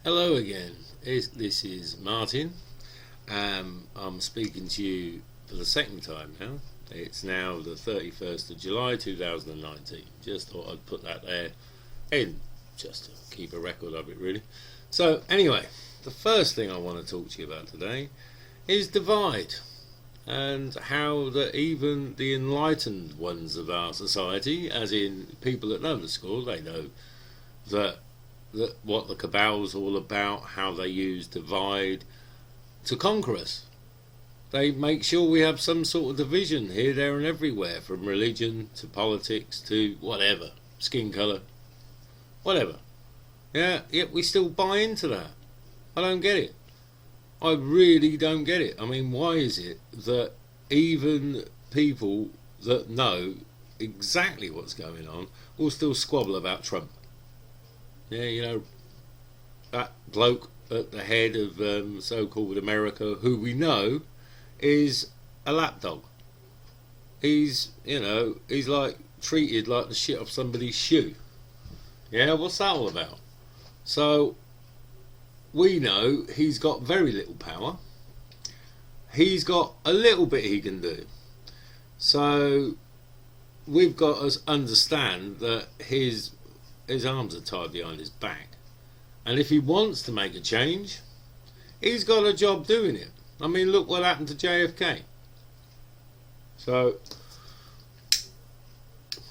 Hello again. This is Martin. I'm speaking to you for the second time now. It's now the 31st of July 2019. Just thought I'd put that there in just to keep a record of it, really. So, anyway, the first thing I want to talk to you about today is divide and how that even the enlightened ones of our society, as in people that know the score, they know that what the cabal's all about, how they use divide to conquer us. They make sure we have some sort of division here, there, and everywhere, from religion to politics to whatever, skin colour, whatever. Yeah, yet we still buy into that. I don't get it. I really don't get it. I mean, why is it that even people that know exactly what's going on will still squabble about Trump? Yeah, that bloke at the head of so-called America, who we know is a lapdog. He's like treated like the shit off somebody's shoe. Yeah, what's that all about? So, we know he's got very little power. He's got a little bit he can do. So, we've got to understand that his arms are tied behind his back. And if he wants to make a change, he's got a job doing it. I mean, look what happened to JFK. So,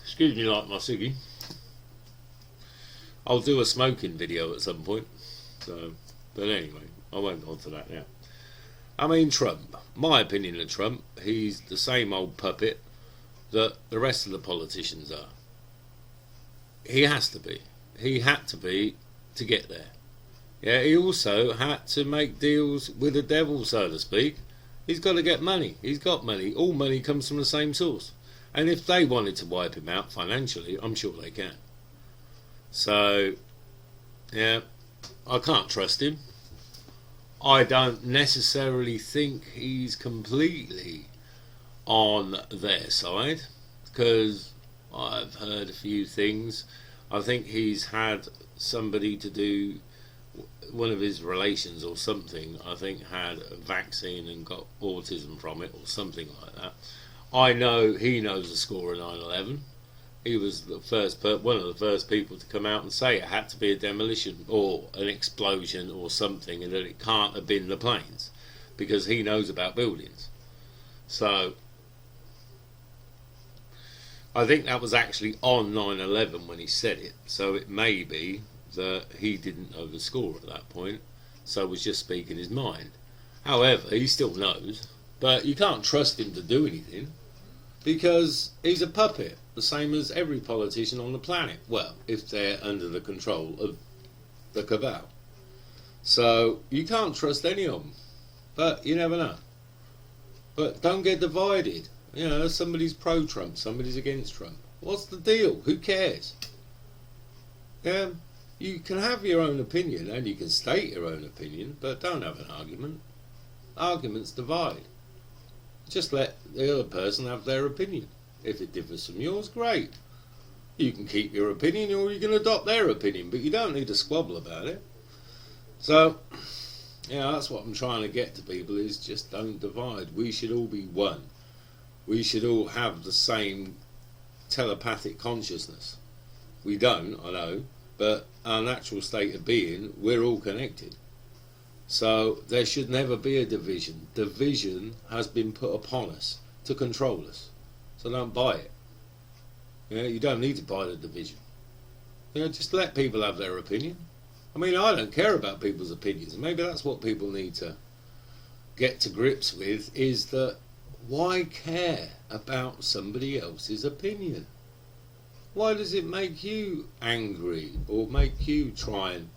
excuse me like my ciggy. I'll do a smoking video at some point. So, but anyway, I won't go on to that now. I mean, Trump. My opinion of Trump, he's the same old puppet that the rest of the politicians are. He has to be. He had to be to get there. Yeah, he also had to make deals with the devil, so to speak. He's got to get money. He's got money. All money comes from the same source. And if they wanted to wipe him out financially, I'm sure they can. So, yeah, I can't trust him. I don't necessarily think he's completely on their side, because I've heard a few things. I think he's had somebody to do, one of his relations or something, I think had a vaccine and got autism from it or something like that. I know he knows the score of 9/11. He was one of the first people to come out and say it had to be a demolition or an explosion or something, and that it can't have been the planes, because he knows about buildings. So I think that was actually on 9/11 when he said it, so it may be that he didn't know the score at that point, so was just speaking his mind. However, he still knows, but you can't trust him to do anything, because he's a puppet, the same as every politician on the planet. Well, if they're under the control of the cabal. So you can't trust any of them, but you never know. But don't get divided. Somebody's pro-Trump, somebody's against Trump. What's the deal? Who cares? Yeah, you can have your own opinion and you can state your own opinion, but don't have an argument. Arguments divide. Just let the other person have their opinion. If it differs from yours, great. You can keep your opinion or you can adopt their opinion, but you don't need to squabble about it. So, that's what I'm trying to get to people, is just don't divide. We should all be one. We should all have the same telepathic consciousness. We don't, I know, but our natural state of being, we're all connected. So there should never be a division. Division has been put upon us to control us. So don't buy it. You don't need to buy the division. Just let people have their opinion. I mean, I don't care about people's opinions. Maybe that's what people need to get to grips with, is that why care about somebody else's opinion? Why does it make you angry or make you try and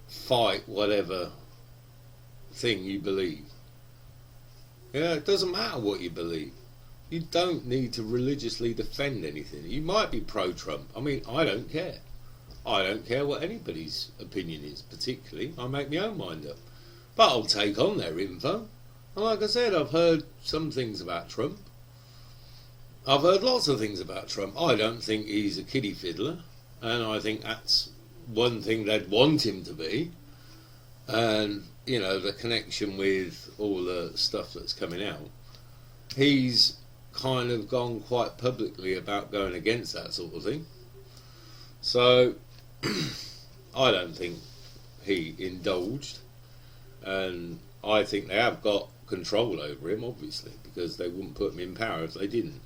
fight whatever thing you believe? It doesn't matter what you believe. You don't need to religiously defend anything. You might be pro-Trump. I mean, I don't care. I don't care what anybody's opinion is, particularly. I make my own mind up. But I'll take on their info. And like I said, I've heard some things about Trump. I've heard lots of things about Trump. I don't think he's a kiddie fiddler, and I think that's one thing they'd want him to be. and the connection with all the stuff that's coming out, he's kind of gone quite publicly about going against that sort of thing. So I don't think he indulged, and I think they have got control over him, obviously, because they wouldn't put him in power if they didn't.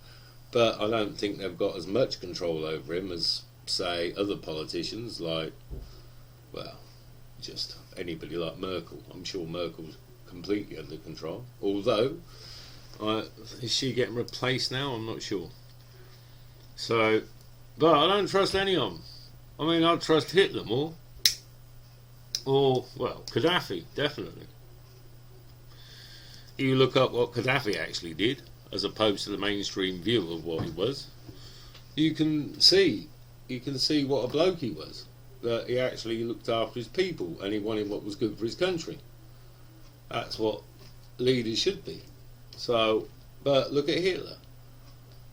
But I don't think they've got as much control over him as, say, other politicians like, well, just anybody like Merkel. I'm sure Merkel's completely under control. Although, is she getting replaced now? I'm not sure. So, but I don't trust any of them. I mean, I trust Hitler more. Or, well, Gaddafi, definitely. You look up what Gaddafi actually did, as opposed to the mainstream view of what he was, you can see what a bloke he was. That he actually looked after his people and he wanted what was good for his country. That's what leaders should be. So, but look at Hitler.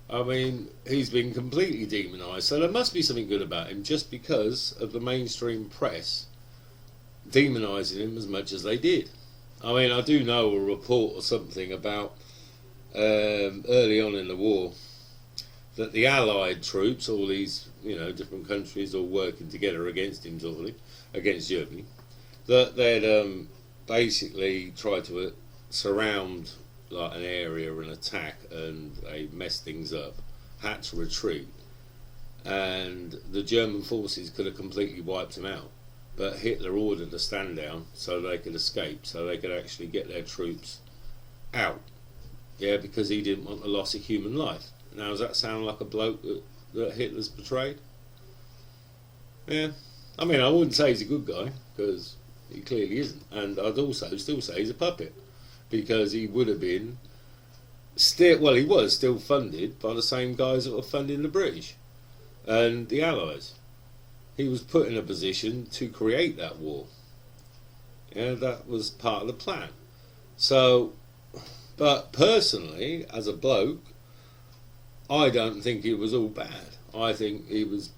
I mean, he's been completely demonised, so there must be something good about him just because of the mainstream press demonising him as much as they did. I mean, I do know a report or something about early on in the war that the Allied troops, all these different countries all working together against him, sort of thing, against Germany, that they'd basically tried to surround like an area and attack, and they messed things up, had to retreat, and the German forces could have completely wiped them out, but Hitler ordered a stand down so they could escape, so they could actually get their troops out, because he didn't want the loss of human life. Now, does that sound like a bloke that Hitler's portrayed? Yeah, I mean, I wouldn't say he's a good guy, because he clearly isn't, and I'd also still say he's a puppet, because he would have been he was still funded by the same guys that were funding the British and the Allies. He was put in a position to create that war. That was part of the plan. So, but personally, as a bloke, I don't think he was all bad. I think he was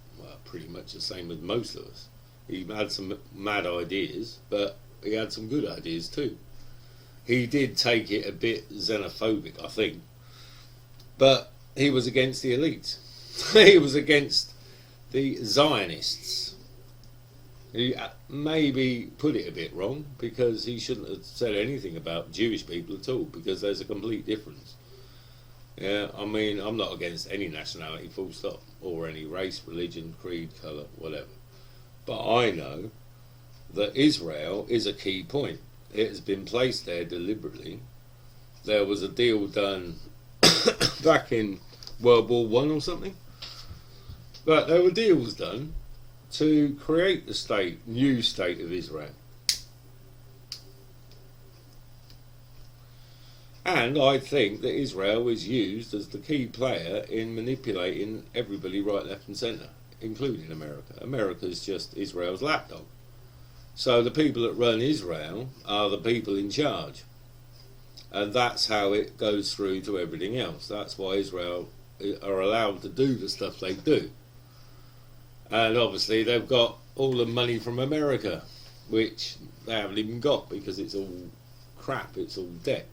pretty much the same as most of us. He had some mad ideas, but he had some good ideas too. He did take it a bit xenophobic, I think, but he was against the elite. He was against the Zionists. He maybe put it a bit wrong, because he shouldn't have said anything about Jewish people at all, because there's a complete difference. I mean, I'm not against any nationality, full stop, or any race, religion, creed, colour, whatever. But I know that Israel is a key point. It has been placed there deliberately. There was a deal done back in World War One or something. But there were deals done to create the new state of Israel. And I think that Israel is used as the key player in manipulating everybody right, left and centre, including America. America's just Israel's lapdog. So the people that run Israel are the people in charge. And that's how it goes through to everything else. That's why Israel are allowed to do the stuff they do. And obviously they've got all the money from America, which they haven't even got, because it's all crap, it's all debt.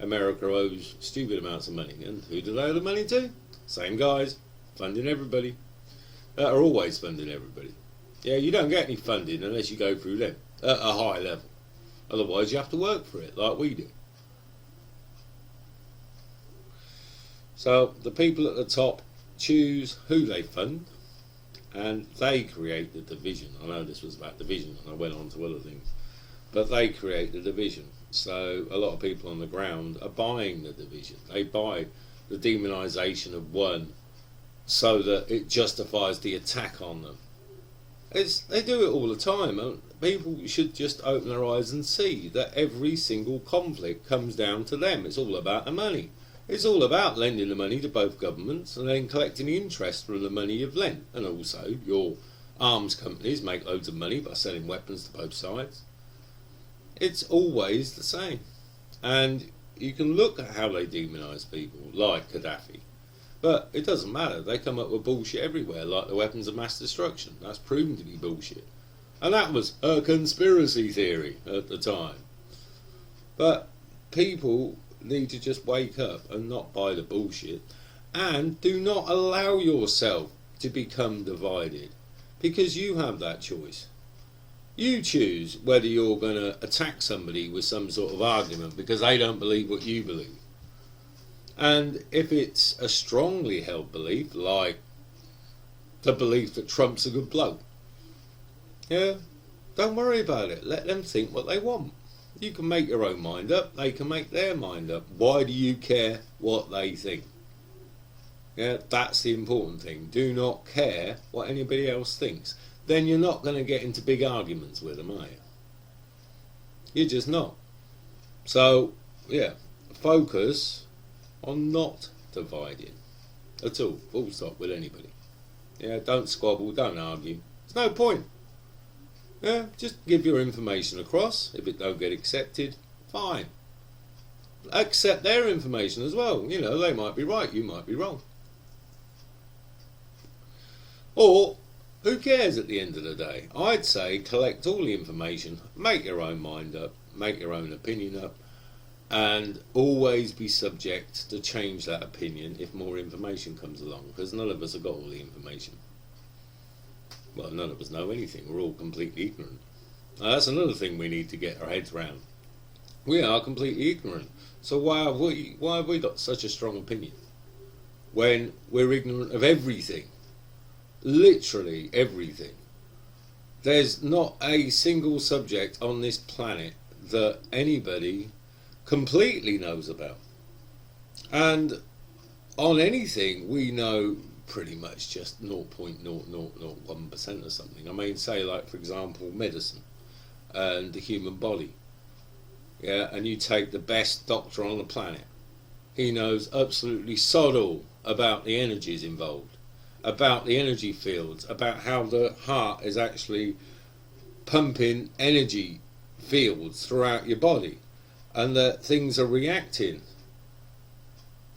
America owes stupid amounts of money. And who do they owe the money to? Same guys, funding everybody. That are always funding everybody. Yeah, you don't get any funding unless you go through them at a high level. Otherwise you have to work for it, like we do. So the people at the top choose who they fund, and they create the division. I know this was about division, and I went on to other things, but they create the division. So a lot of people on the ground are buying the division. They buy the demonisation of one so that it justifies the attack on them. They do it all the time, and people should just open their eyes and see that every single conflict comes down to them. It's all about the money. It's all about lending the money to both governments and then collecting the interest from the money you've lent. And also, your arms companies make loads of money by selling weapons to both sides. It's always the same. And you can look at how they demonise people, like Gaddafi. But it doesn't matter. They come up with bullshit everywhere, like the weapons of mass destruction. That's proven to be bullshit. And that was a conspiracy theory at the time. But people need to just wake up and not buy the bullshit. And do not allow yourself to become divided, because you have that choice. You choose whether you're going to attack somebody with some sort of argument because they don't believe what you believe. And if it's a strongly held belief, like the belief that Trump's a good bloke, yeah, don't worry about it. Let them think what they want. You can make your own mind up. They can make their mind up. Why do you care what they think? Yeah, that's the important thing. Do not care what anybody else thinks. Then you're not going to get into big arguments with them, are you? You're just not. So, yeah, focus on not dividing at all. Full stop with anybody. Yeah, don't squabble, don't argue. There's no point. Yeah, just give your information across. If it don't get accepted, fine. Accept their information as well. You know, they might be right, you might be wrong. Or, who cares at the end of the day? I'd say collect all the information, make your own mind up, make your own opinion up, and always be subject to change that opinion if more information comes along, because none of us have got all the information. Well, none of us know anything. We're all completely ignorant. Now, that's another thing we need to get our heads around. We are completely ignorant. So why have we got such a strong opinion when we're ignorant of everything? Literally everything. There's not a single subject on this planet that anybody completely knows about. And on anything we know pretty much just 0.0001% or something. I mean, say like for example medicine and the human body. Yeah, and you take the best doctor on the planet. He knows absolutely sod all about the energies involved, about the energy fields, about how the heart is actually pumping energy fields throughout your body, and that things are reacting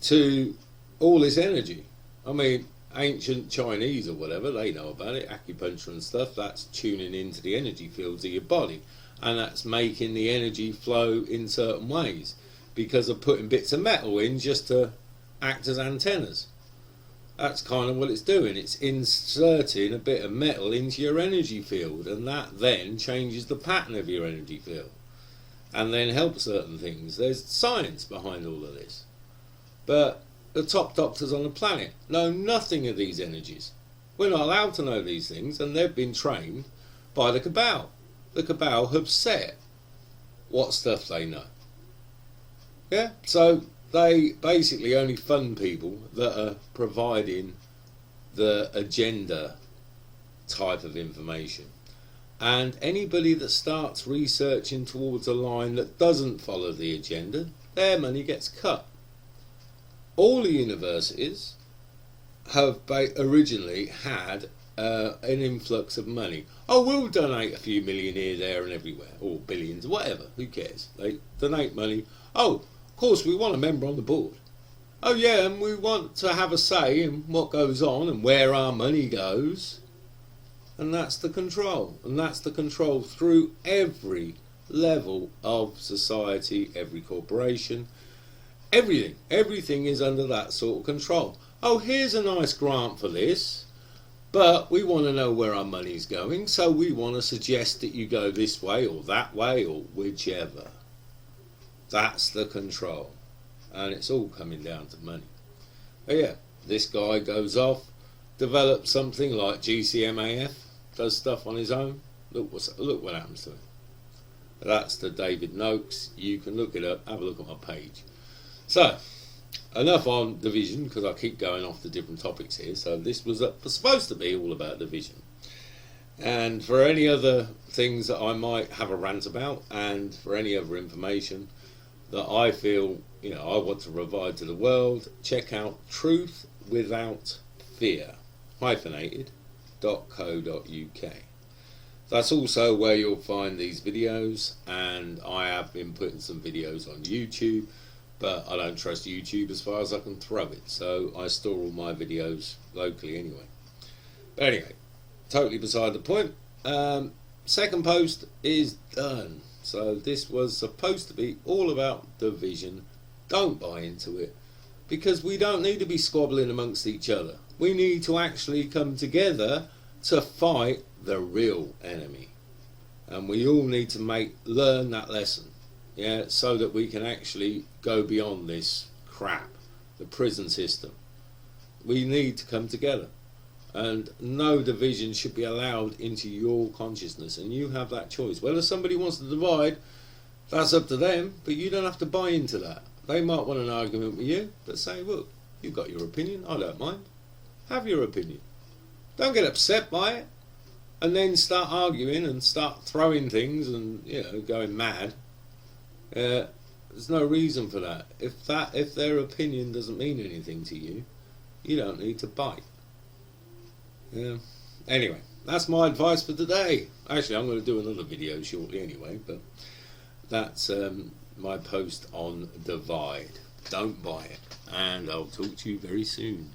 to all this energy. I mean, ancient Chinese or whatever, they know about it, acupuncture and stuff. That's tuning into the energy fields of your body, and that's making the energy flow in certain ways because of putting bits of metal in just to act as antennas. That's kind of what it's doing. It's inserting a bit of metal into your energy field, and that then changes the pattern of your energy field and then helps certain things. There's science behind all of this. But the top doctors on the planet know nothing of these energies. We're not allowed to know these things, and they've been trained by the cabal. The cabal have set what stuff they know. Yeah, so they basically only fund people that are providing the agenda type of information. And anybody that starts researching towards a line that doesn't follow the agenda, their money gets cut. All the universities have originally had an influx of money. Oh, we'll donate a few million here, there and everywhere, or billions, whatever, who cares? They donate money. Oh, of course we want a member on the board. Oh yeah, and we want to have a say in what goes on and where our money goes. And that's the control. And that's the control through every level of society, every corporation, everything. Everything is under that sort of control. Oh, here's a nice grant for this, but we want to know where our money's going, so we want to suggest that you go this way or that way or whichever. That's the control. And it's all coming down to money. But yeah, this guy goes off, develops something like GCMAF, does stuff on his own. Look what happens to him. That's the David Noakes. You can look it up, have a look at my page. So, enough on division, because I keep going off the different topics here. So this was supposed to be all about division. And for any other things that I might have a rant about, and for any other information that I feel, you know, I want to provide to the world, check out Truth Without Fear -uk. That's also where you'll find these videos, and I have been putting some videos on YouTube, but I don't trust YouTube as far as I can throw it, so I store all my videos locally anyway. But anyway, totally beside the point. second post is done. So this was supposed to be all about division. Don't buy into it, because we don't need to be squabbling amongst each other. We need to actually come together to fight the real enemy, and we all need to learn that lesson, yeah, so that we can actually go beyond this crap, the prison system. We need to come together, and no division should be allowed into your consciousness, and you have that choice. Whether somebody wants to divide, that's up to them, but you don't have to buy into that. They might want an argument with you, but say, look, you've got your opinion, I don't mind. Have your opinion. Don't get upset by it, and then start arguing and start throwing things and, you know, going mad. There's no reason for that. If their opinion doesn't mean anything to you, you don't need to bite. Yeah. Anyway, that's my advice for today. Actually, I'm going to do another video shortly anyway, but that's my post on Divide. Don't buy it, and I'll talk to you very soon.